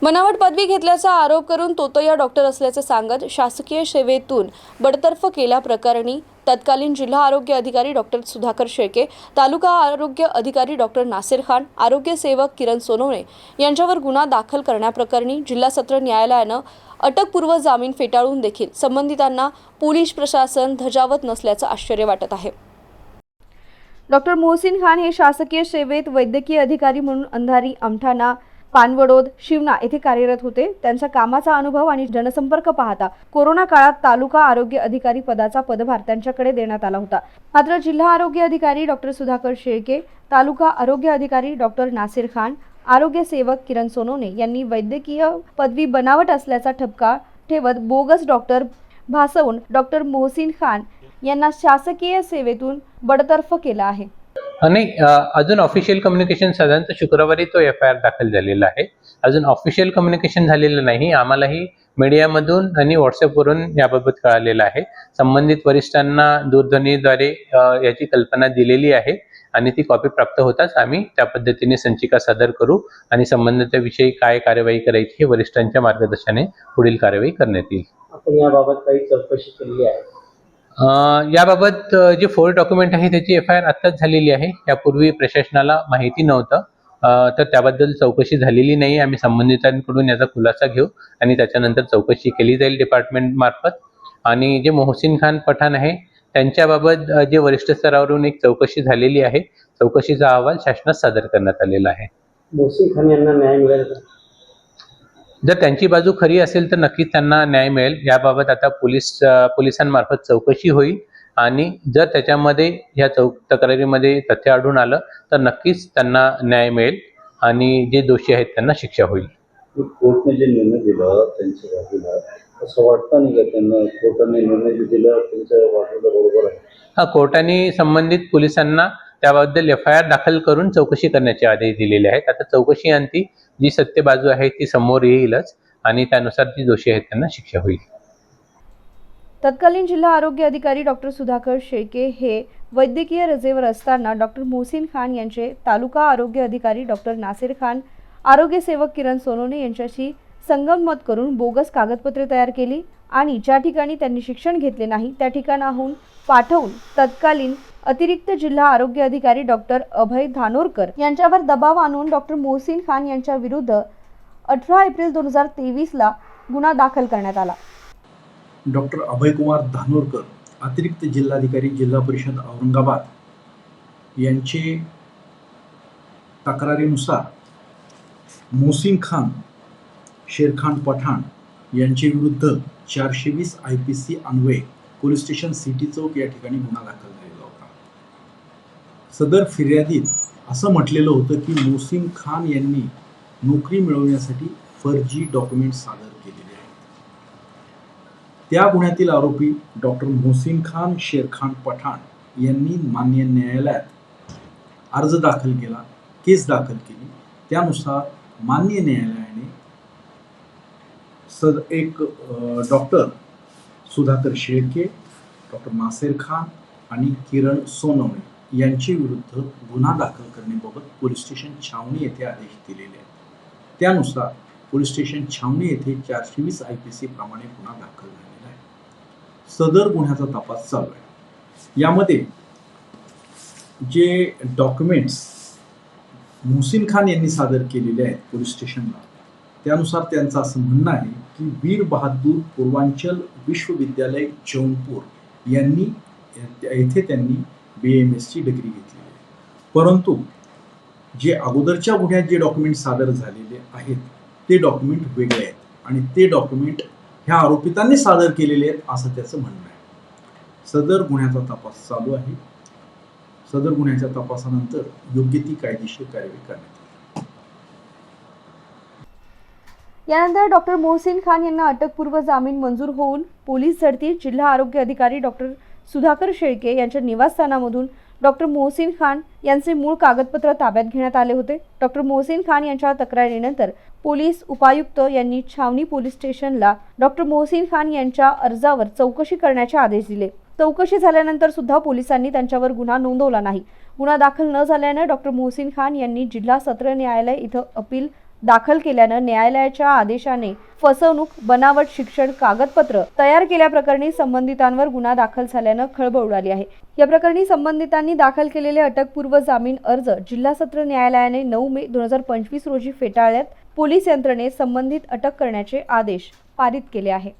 बनावट पदवी घेतल्याचा आरोप करून तोतया डॉक्टर असल्याचे सांगत शासकीय सेवेतून बडतर्फ केल्याप्रकरणी तत्कालीन जिल्हा आरोग्य अधिकारी डॉक्टर सुधाकर शेळके, तालुका आरोग्य अधिकारी डॉक्टर नासिर खान, आरोग्य सेवक किरण सोनवणे यांच्यावर गुन्हा दाखल करण्याप्रकरणी जिल्हा सत्र न्यायालयानं अटकपूर्व जामीन फेटाळून देखील संबंधितांना पोलीस प्रशासन धजावत नसल्याचं आश्चर्य वाटत आहे। डॉक्टर मोहसिन खान हे शासकीय सेवेत वैद्यकीय अधिकारी म्हणून अंधारी, अमठाणा, पानवडोद, शिवना येथे कार्यरत होते। त्यांचा कामाचा अनुभव आणि जनसंपर्क पाहता कोरोना काळात तालुका आरोग्य अधिकारी पदाचा पदभार त्यांच्याकडे देण्यात आला होता। मात्र जिल्हा आरोग्य अधिकारी डॉक्टर सुधाकर शेळके, तालुका आरोग्य अधिकारी डॉक्टर नासिर खान, आरोग्य सेवक किरण सोनवणे यांनी वैद्यकीय पदवी बनावट असल्याचा ठपका ठेवत बोगस डॉक्टर भासवून डॉक्टर मोहसिन खान यांना शासकीय सेवेतून बडतर्फ केला आहे। नाही, अजून ऑफिशियल कम्युनिकेशन साधारणतः शुक्रवारी तो FIR दाखल झालेला आहे। अजून ऑफिशियल कम्युनिकेशन झालेलं नाही। आम्हालाही मीडियामधून आणि व्हॉट्सअपवरून याबाबत कळालेलं आहे। संबंधित वरिष्ठांना दूरध्वनीद्वारे याची कल्पना दिलेली आहे आणि ती कॉपी प्राप्त होताच आम्ही त्या पद्धतीने संचिका सादर करू आणि संबंधिताविषयी काय कार्यवाही करायची हे वरिष्ठांच्या मार्गदर्शनाने पुढील कार्यवाही करण्यात येईल। आपण याबाबत काही चौकशी केली आहे? याबाबत जे 4 डॉक्युमेंट आहे त्याची FIR आत्ताच झालेली आहे। यापूर्वी प्रशासनाला माहिती नव्हतं, तर त्याबद्दल चौकशी झालेली नाही। आम्ही संबंधितांकडून याचा खुलासा घेऊ आणि त्याच्यानंतर चौकशी केली जाईल डिपार्टमेंट मार्फत। आणि जे मोहसिन खान पठाण आहे त्यांच्याबाबत जे वरिष्ठ स्तरावरून एक चौकशी झालेली आहे, चौकशीचा अहवाल शासनास सादर करण्यात आलेला आहे। मोहसिन खान यांना न्याय मिळेल का? जर त्यांची बाजू खरी असेल तर नक्कीच त्यांना न्याय मिळेल। याबाबत आता पोलिसांमार्फत चौकशी होईल आणि जर त्याच्यामध्ये या तक्रारीमध्ये तथ्य आढळून आलं तर नक्कीच त्यांना न्याय मिळेल आणि जे दोषी आहेत त्यांना शिक्षा होईल। कोर्टने जे निर्णय दिला त्यांच्या बाजूला असं वाटतं नाही का त्यांना कोर्टाने निर्णय दिला त्यांच्या बाजूला बरोबर आहे? हा, कोर्टाने संबंधित पोलिसांना त्याबद्दल FIR दाखल करून चौकशी करण्याचे आदेश दिलेले आहेत। आता चौकशी अंती जी सत्य बाजू आहे ती समोर येईलच आणि त्यानुसार जी दोषी आहेत त्यांना शिक्षा होईल। तत्कालीन जिल्हा आरोग्य अधिकारी डॉक्टर सुधाकर शेळके हे वैद्यकीय रजेवर असताना डॉक्टर मोहसिन खान यांचे तालुका आरोग्य अधिकारी डॉक्टर नासिर खान, आरोग्य सेवक किरण सोनवणे यांच्याशी संगनमत करून बोगस कागदपत्रे तयार केली आणि ज्या ठिकाणी त्यांनी शिक्षण घेतले नाही त्या ठिकाणाहून पाठवून तत्कालीन अतिरिक्त जिल्हा आरोग्य अधिकारी डॉक्टर अभय धानोरकर यांच्यावर दबाव आणून डॉक्टर मोहसिन खान यांच्या विरुद्ध 18 एप्रिल 2023 ला गुन्हा दाखल करण्यात आला। डॉक्टर अभयकुमार धानोरकर, अतिरिक्त जिल्हाधिकारी जिल्हा परिषद औरंगाबाद यांचे तक्रारीनुसार मोहसिन खान, शेरखान पठाण यांचे विरुद्ध 420 IPC अन्वये पोलीस स्टेशन सिटी चौक या ठिकाणी गुन्हा दाखल झालेला होता। सदर फिर्यादीत असं म्हटलेलं होतं की मोहसिन खान यांनी नोकरी मिळवण्यासाठी फर्जी डॉक्युमेंट सादर केलेले आहेत। त्या गुन्ह्यातील आरोपी डॉक्टर मोहसिन खान, शेरखान पठाण यांनी मान्य न्यायालयात अर्ज दाखल केला, केस दाखल केली। त्यानुसार मान्य न्यायालयाने एक डॉक्टर सुधाकर शेळके, डॉक्टर नासिर खान आणि किरण सोनवणे यांच्या विरुद्ध गुन्हा दाखल करण्याबाबत पोलीस स्टेशन छावणी येथे आदेश दिलेले आहेत। त्यानुसार पोलीस स्टेशन छावणी येथे 420 IPC प्रमाणे गुन्हा दाखल झालेला आहे। सदर गुन्ह्याचा तपास चालू आहे। यामध्ये जे डॉक्युमेंट्स मोहसिन खान यांनी सादर केलेले आहेत पोलीस स्टेशनला, त्यानुसार त्यांचं असं म्हणणं आहे की वीर बहादूर पूर्वांचल विश्वविद्यालय जौनपूर यांनी येथे त्यांनी BAMS ची डिग्री घेतलेली आहे। परंतु जे अगोदरच्या गुन्ह्यात जे डॉक्युमेंट सादर झालेले आहेत ते डॉक्युमेंट वेगळे आहेत आणि ते डॉक्युमेंट ह्या आरोपितांनी सादर केलेले आहेत असं त्याचं म्हणणं आहे। सदर गुन्ह्याचा तपास चालू आहे। सदर गुन्ह्याच्या तपासानंतर योग्य ती कायदेशीर कार्यवाही करण्यात येईल। यानंतर डॉक्टर मोहसिन खान यांना अटकपूर्व जामीन मंजूर होऊन पोलीस झडती जिल्हा आरोग्य अधिकारी डॉक्टर सुधाकर शेळके यांच्या निवासस्थानामधून डॉक्टर मोहसिन खान यांचे मूळ कागदपत्र ताब्यात घेण्यात आले होते। डॉक्टर मोहसिन खान यांच्या तक्रारीनंतर पोलीस उपायुक्त यांनी छावणी पोलीस स्टेशनला डॉक्टर मोहसिन खान यांच्या अर्जावर चौकशी करण्याचे आदेश दिले। चौकशी झाल्यानंतर सुद्धा पोलिसांनी त्यांच्यावर गुन्हा नोंदवला नाही। गुन्हा दाखल न झाल्याने डॉक्टर मोहसिन खान यांनी जिल्हा सत्र न्यायालय इथं अपील दाखल केल्यानं न्यायालयाच्या आदेशाने फसवणूक, बनावट शिक्षण कागदपत्र तयार केल्याप्रकरणी संबंधितांवर गुन्हा दाखल झाल्यानं खळबळ उडाली आहे. या प्रकरणी संबंधितांनी दाखल केलेले अटकपूर्व जामीन अर्ज जिल्हा सत्र न्यायालयाने 9 मे 2025 रोजी फेटाळल्यात पोलीस यंत्रणेत संबंधित अटक करण्याचे आदेश पारित केले आहे.